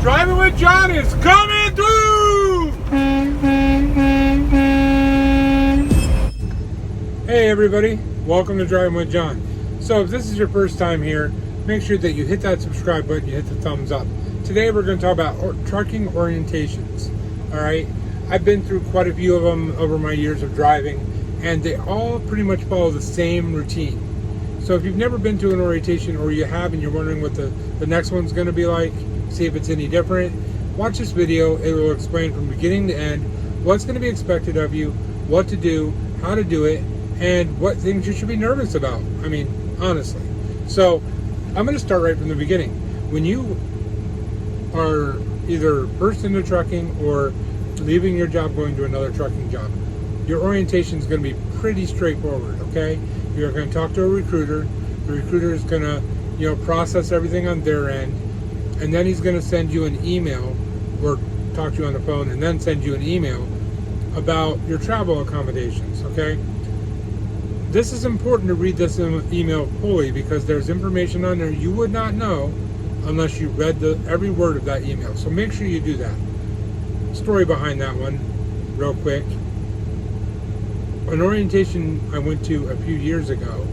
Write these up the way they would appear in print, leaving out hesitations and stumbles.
Driving with John is coming through! Hey everybody, welcome to Driving with John. So if this is your first time here, make sure that you hit that subscribe button, you hit the thumbs up. Today we're going to talk about trucking orientations. Alright, I've been through quite a few of them over my years of driving, and they all pretty much follow the same routine. So if you've never been to an orientation, or you have and you're wondering what the next one's going to be like, see if it's any different, watch this video. It will explain from beginning to end what's going to be expected of you, what to do, how to do it, and what things you should be nervous about. I mean, honestly. So I'm going to start right from the beginning. When you are either first into trucking or leaving your job going to another trucking job, your orientation is going to be pretty straightforward, okay? You're going to talk to a recruiter. The recruiter is going to, process everything on their end, and then he's going to send you an email or talk to you on the phone and then send you an email about your travel accommodations, okay? This is important to read this email fully, because there's information on there you would not know unless you read every word of that email. So make sure you do that. Story behind that one, real quick. An orientation I went to a few years ago,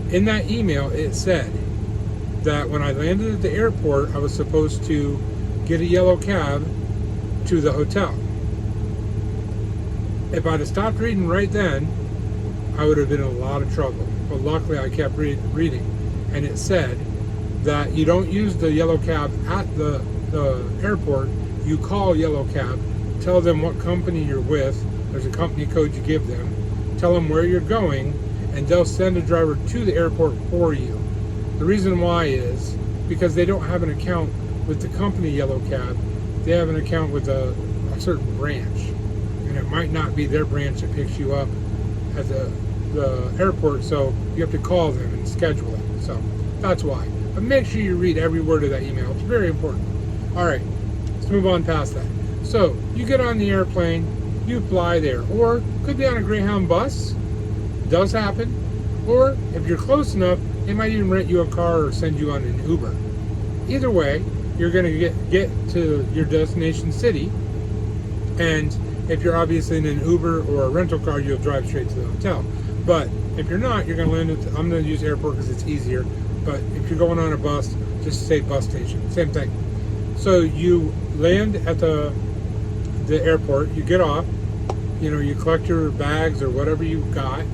in that email it said that when I landed at the airport, I was supposed to get a yellow cab to the hotel. If I'd have stopped reading right then, I would have been in a lot of trouble. But luckily I kept reading, and it said that you don't use the yellow cab at the airport. You call yellow cab, tell them what company you're with, there's a company code you give them, tell them where you're going, and they'll send a driver to the airport for you. The reason why is because they don't have an account with the company yellow cab. They have an account with a certain branch, and it might not be their branch that picks you up at the airport, so you have to call them and schedule it. So that's why. But make sure you read every word of that email. It's very important. Alright, let's move on past that. So you get on the airplane, you fly there, or could be on a Greyhound bus. It does happen. Or if you're close enough, they might even rent you a car or send you on an Uber. Either way, you're going to get to your destination city, and if you're obviously in an Uber or a rental car, you'll drive straight to the hotel. But if you're not, you're going to land at I'm going to use airport because it's easier, but if you're going on a bus, just say bus station. Same thing. So you land at the airport, you get off, you collect your bags or whatever you've got,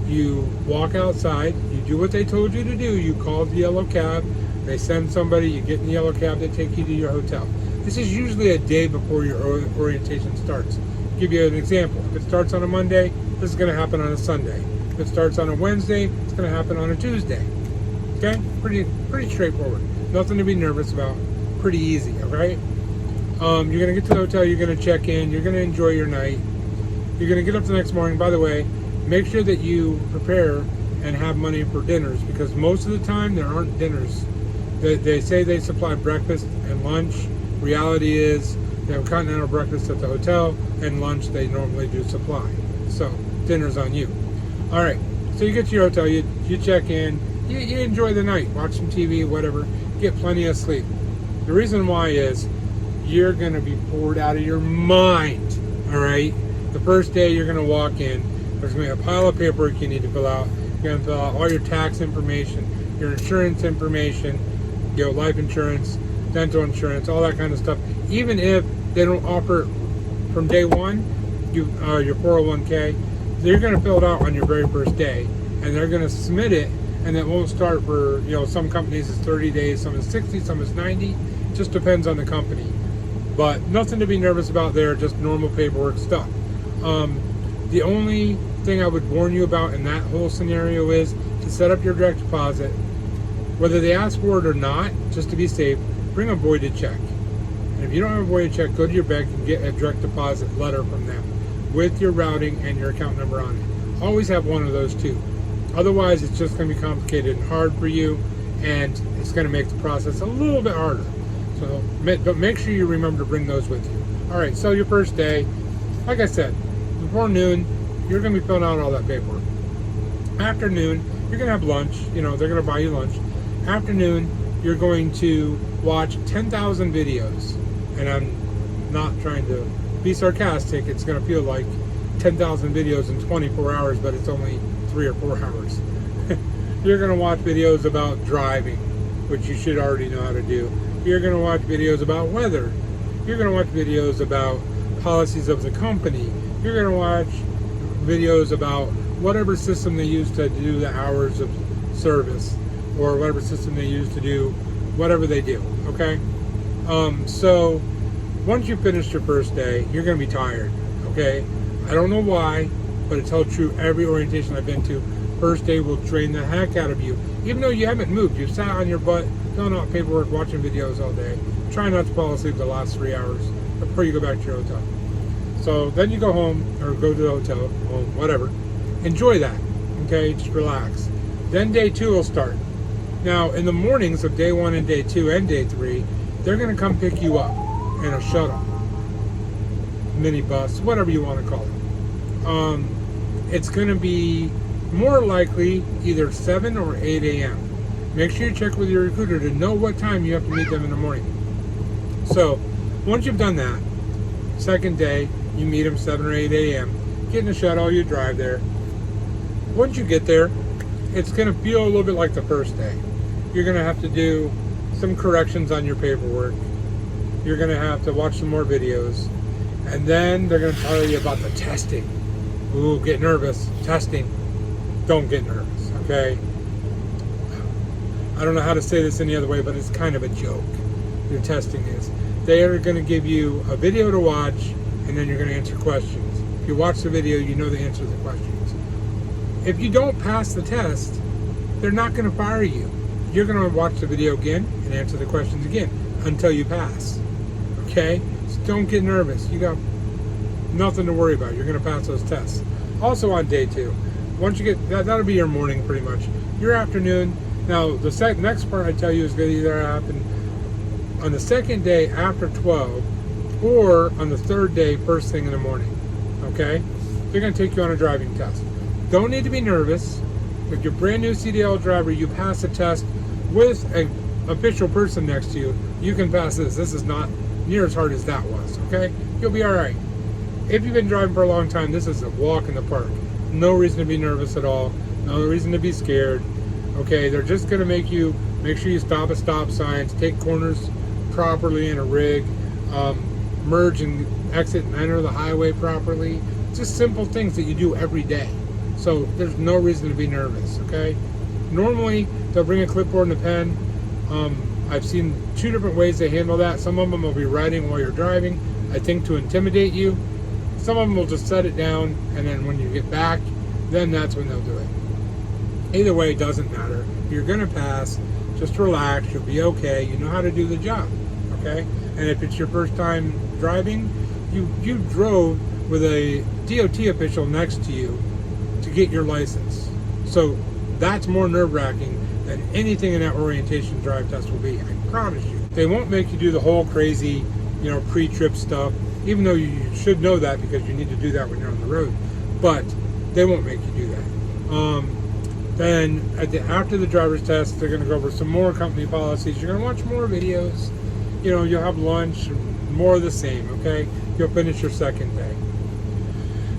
you walk outside, you do what they told you to do, you call the yellow cab, they send somebody, you get in the yellow cab, they take you to your hotel. This is usually a day before your orientation starts. I'll give you an example. If it starts on a Monday, this is going to happen on a Sunday. If it starts on a Wednesday, it's going to happen on a Tuesday. Okay? Pretty straightforward. Nothing to be nervous about. Pretty easy, alright? You're going to get to the hotel, you're going to check in, you're going to enjoy your night. You're going to get up the next morning. By the way, make sure that you prepare and have money for dinners, because most of the time there aren't dinners. They say they supply breakfast and lunch. Reality is they have a continental breakfast at the hotel, and lunch they normally do supply. So dinner's on you. Alright, so you get to your hotel, you check in, you enjoy the night, watch some TV, whatever, get plenty of sleep. The reason why is you're going to be bored out of your mind. Alright? The first day you're going to walk in, there's going to be a pile of paperwork you need to fill out. You're going to fill out all your tax information, your insurance information, life insurance, dental insurance, all that kind of stuff. Even if they don't offer from day one, your 401k, they're going to fill it out on your very first day, and they're going to submit it, and it won't start for, some companies is 30 days, some is 60, some is 90. It just depends on the company. But nothing to be nervous about there, just normal paperwork stuff. The only thing I would warn you about in that whole scenario is to set up your direct deposit. Whether they ask for it or not, just to be safe, bring a voided check. And if you don't have a voided check, go to your bank and get a direct deposit letter from them with your routing and your account number on it. Always have one of those two. Otherwise, it's just going to be complicated and hard for you, and it's going to make the process a little bit harder. So, but make sure you remember to bring those with you. Alright, so your first day, like I said, before noon, you're going to be filling out all that paperwork. Afternoon, you're going to have lunch. They're going to buy you lunch. Afternoon, you're going to watch 10,000 videos. And I'm not trying to be sarcastic. It's going to feel like 10,000 videos in 24 hours, but it's only 3 or 4 hours. You're going to watch videos about driving, which you should already know how to do. You're going to watch videos about weather. You're going to watch videos about policies of the company. You're going to watch videos about whatever system they use to do the hours of service, or whatever system they use to do whatever they do, okay? So once you finish your first day, you're going to be tired, okay? I don't know why, but it's held true every orientation I've been to. First day will drain the heck out of you. Even though you haven't moved, you've sat on your butt, filling out paperwork, watching videos all day. Try not to fall asleep the last 3 hours before you go back to your hotel. So then you go home, or go to the hotel, home, whatever. Enjoy that, okay? Just relax. Then day 2 will start. Now, in the mornings of day 1 and day 2 and day 3, they're going to come pick you up in a shuttle, minibus, whatever you want to call it. It's going to be more likely either 7 or 8 a.m. Make sure you check with your recruiter to know what time you have to meet them in the morning. So, once you've done that, second day, you meet them 7 or 8 a.m. Get in the shuttle, you drive there. Once you get there, it's going to feel a little bit like the first day. You're going to have to do some corrections on your paperwork. You're going to have to watch some more videos. And then they're going to tell you about the testing. Ooh, get nervous. Testing. Don't get nervous, okay? I don't know how to say this any other way, but it's kind of a joke. Your testing is. They are going to give you a video to watch, and then you're going to answer questions. If you watch the video, you know the answer to the questions. If you don't pass the test, they're not going to fire you. You're going to watch the video again and answer the questions again until you pass, okay? So don't get nervous. You got nothing to worry about. You're going to pass those tests. Also on day 2, once you get that, that'll be your morning pretty much. Your afternoon. Now the next part I tell you is going to either happen on the second day after 12, or on the third day first thing in the morning. Okay, they're going to take you on a driving test. Don't need to be nervous. If you're a brand new CDL driver, you pass a test with an official person next to you. You can pass this. This is not near as hard as that was. Okay, you'll be all right. If you've been driving for a long time, this is a walk in the park. No reason to be nervous at all. No reason to be scared. Okay, they're just going to make sure you stop at stop signs, take corners properly in a rig, merge and exit and enter the highway properly. Just simple things that you do every day. So there's no reason to be nervous, okay? Normally, they'll bring a clipboard and a pen. I've seen 2 different ways they handle that. Some of them will be writing while you're driving, I think to intimidate you. Some of them will just set it down, and then when you get back, then that's when they'll do it. Either way, it doesn't matter. You're going to pass. Just relax. You'll be okay. You know how to do the job, okay? And if it's your first time driving, you drove with a DOT official next to you to get your license. So that's more nerve-wracking than anything in that orientation drive test will be. I promise you. They won't make you do the whole crazy, pre-trip stuff, even though you should know that because you need to do that when you're on the road. But they won't make you do that. Then after the driver's test, they're going to go over some more company policies. You're going to watch more videos. You'll have lunch, more of the same, okay? You'll finish your second day.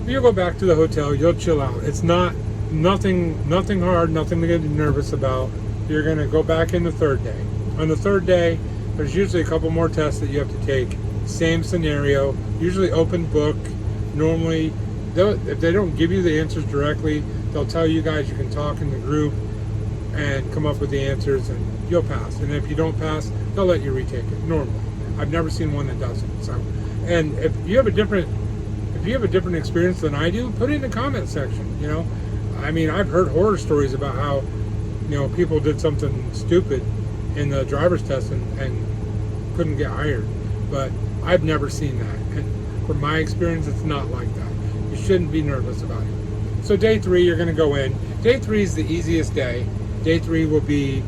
You'll go back to the hotel. You'll chill out. It's nothing hard, nothing to get nervous about. You're going to go back in the third day. On the third day, there's usually a couple more tests that you have to take. Same scenario, usually open book. Normally, if they don't give you the answers directly, they'll tell you guys you can talk in the group and come up with the answers, and you'll pass. And if you don't pass, they'll let you retake it. Normally, I've never seen one that doesn't. So, and if you have a different experience than I do, put it in the comment section. I've heard horror stories about how people did something stupid in the driver's test and couldn't get hired, but I've never seen that. And from my experience, it's not like that. You shouldn't be nervous about it. So day 3, you're going to go in. Day 3 is the easiest day. Day 3 will be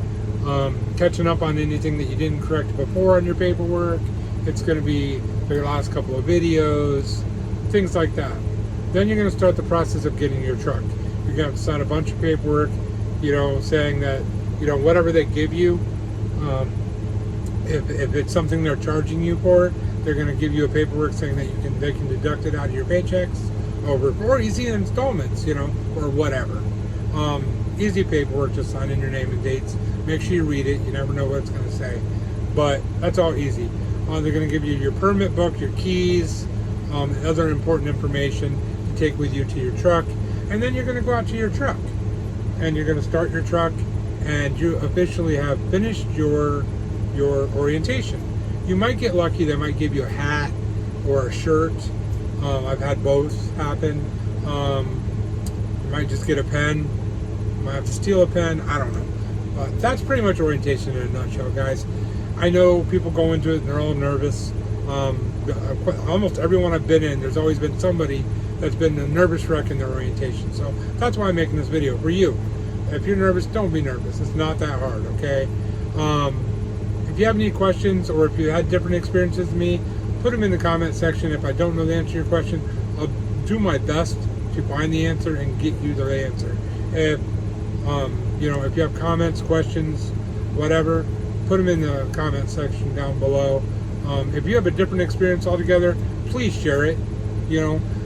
catching up on anything that you didn't correct before on your paperwork. It's going to be your last couple of videos, things like that. Then you're going to start the process of getting your truck. You're going to have to sign a bunch of paperwork, saying that, whatever they give you, If it's something they're charging you for, they're going to give you a paperwork saying that they can deduct it out of your paychecks over, or easy installments, or whatever. Easy paperwork, just sign in your name and dates. Make sure you read it. You never know what it's going to say, but that's all easy. They're going to give you your permit book, your keys, other important information to take with you to your truck, and then you're going to go out to your truck, and you're going to start your truck, and you officially have finished your orientation. You might get lucky; they might give you a hat or a shirt. I've had both happen. You might just get a pen. You might have to steal a pen. I don't know. That's pretty much orientation in a nutshell, guys. I know people go into it and they're all nervous. Almost everyone I've been in, there's always been somebody that's been a nervous wreck in their orientation. So that's why I'm making this video for you. If you're nervous, don't be nervous. It's not that hard, okay? If you have any questions, or if you had different experiences than me, put them in the comment section. If I don't know the answer to your question, I'll do my best to find the answer and get you the answer. If if you have comments, questions, whatever, put them in the comment section down below. If you have a different experience altogether, please share it.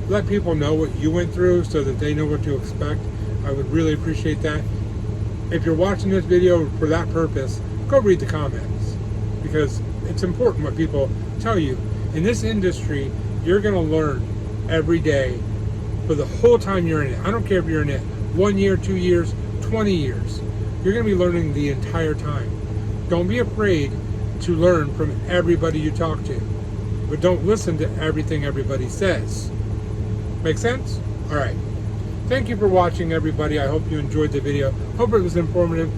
Let people know what you went through so that they know what to expect. I would really appreciate that. If you're watching this video for that purpose, go read the comments, because it's important what people tell you. In this industry, you're going to learn every day for the whole time you're in it. I don't care if you're in it 1 year, 2 years, 20 years. You're going to be learning the entire time. Don't be afraid to learn from everybody you talk to, but don't listen to everything everybody says. Make sense? All right. Thank you for watching, everybody. I hope you enjoyed the video. Hope it was informative.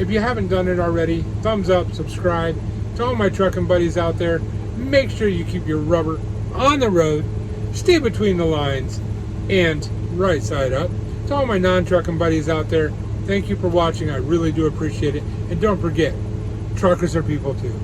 If you haven't done it already, thumbs up, subscribe. To all my trucking buddies out there, make sure you keep your rubber on the road, stay between the lines, and right side up. To all my non-trucking buddies out there, thank you for watching. I really do appreciate it. And don't forget, truckers are people too.